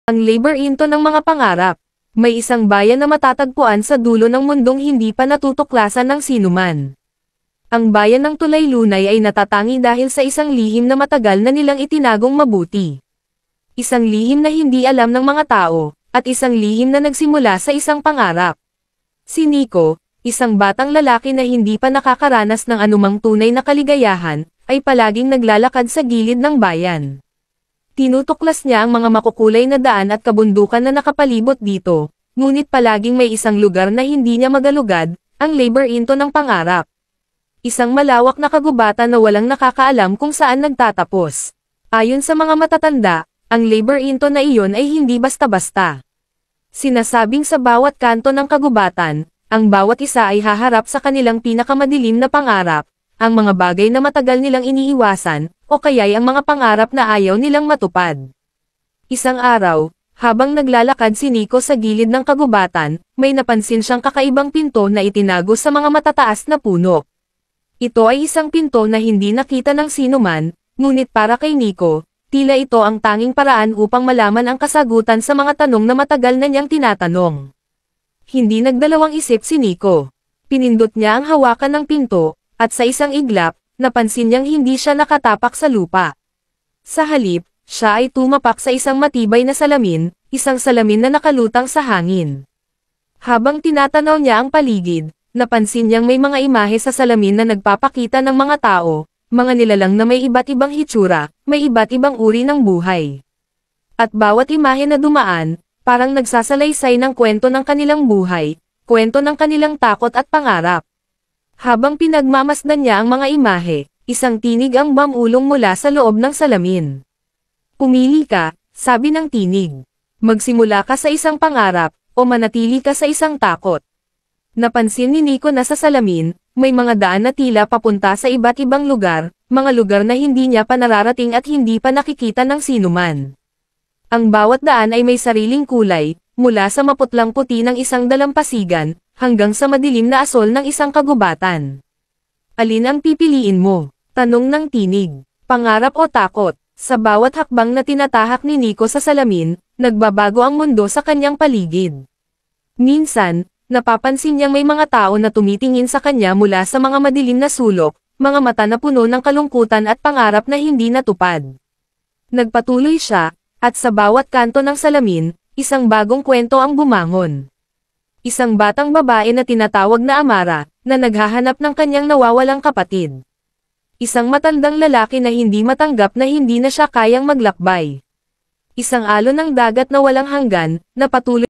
Ang laberinto ng mga pangarap. May isang bayan na matatagpuan sa dulo ng mundong hindi pa natutuklasan ng sinuman. Ang bayan ng Tulay-Lunay ay natatangi dahil sa isang lihim na matagal na nilang itinagong mabuti. Isang lihim na hindi alam ng mga tao, at isang lihim na nagsimula sa isang pangarap. Si Nico, isang batang lalaki na hindi pa nakakaranas ng anumang tunay na kaligayahan, ay palaging naglalakad sa gilid ng bayan. Tinutuklas niya ang mga makukulay na daan at kabundukan na nakapalibot dito, ngunit palaging may isang lugar na hindi niya magalugad, ang laberinto ng pangarap. Isang malawak na kagubatan na walang nakakaalam kung saan nagtatapos. Ayon sa mga matatanda, ang laberinto na iyon ay hindi basta-basta. Sinasabing sa bawat kanto ng kagubatan, ang bawat isa ay haharap sa kanilang pinakamadilim na pangarap, ang mga bagay na matagal nilang iniiwasan, o kaya'y ang mga pangarap na ayaw nilang matupad. Isang araw, habang naglalakad si Nico sa gilid ng kagubatan, may napansin siyang kakaibang pinto na itinago sa mga matataas na puno. Ito ay isang pinto na hindi nakita ng sinuman, ngunit para kay Nico, tila ito ang tanging paraan upang malaman ang kasagutan sa mga tanong na matagal na niyang tinatanong. Hindi nagdalawang isip si Nico. Pinindot niya ang hawakan ng pinto, at sa isang iglap, napansin niyang hindi siya nakatapak sa lupa. Sa halip, siya ay tumapak sa isang matibay na salamin, isang salamin na nakalutang sa hangin. Habang tinatanaw niya ang paligid, napansin niyang may mga imahe sa salamin na nagpapakita ng mga tao, mga nilalang na may iba't ibang hitsura, may iba't ibang uri ng buhay. At bawat imahe na dumaan, parang nagsasalaysay ng kwento ng kanilang buhay, kwento ng kanilang takot at pangarap. Habang pinagmamasdan niya ang mga imahe, isang tinig ang bumulong mula sa loob ng salamin. Pumili ka, sabi ng tinig. Magsimula ka sa isang pangarap, o manatili ka sa isang takot. Napansin ni Nico na sa salamin, may mga daan na tila papunta sa iba't ibang lugar, mga lugar na hindi niya pa nararating at hindi pa nakikita ng sinuman. Ang bawat daan ay may sariling kulay, mula sa maputlang puti ng isang dalampasigan, hanggang sa madilim na asol ng isang kagubatan. Alin ang pipiliin mo? Tanong ng tinig. Pangarap o takot? Sa bawat hakbang na tinatahak ni Nico sa salamin, nagbabago ang mundo sa kanyang paligid. Minsan, napapansin niyang may mga tao na tumitingin sa kanya mula sa mga madilim na sulok, mga mata na puno ng kalungkutan at pangarap na hindi natupad. Nagpatuloy siya, at sa bawat kanto ng salamin, isang bagong kwento ang bumangon. Isang batang babae na tinatawag na Amara, na naghahanap ng kanyang nawawalang kapatid. Isang matandang lalaki na hindi matanggap na hindi na siya kayang maglakbay. Isang alon ng dagat na walang hanggan, na patuloy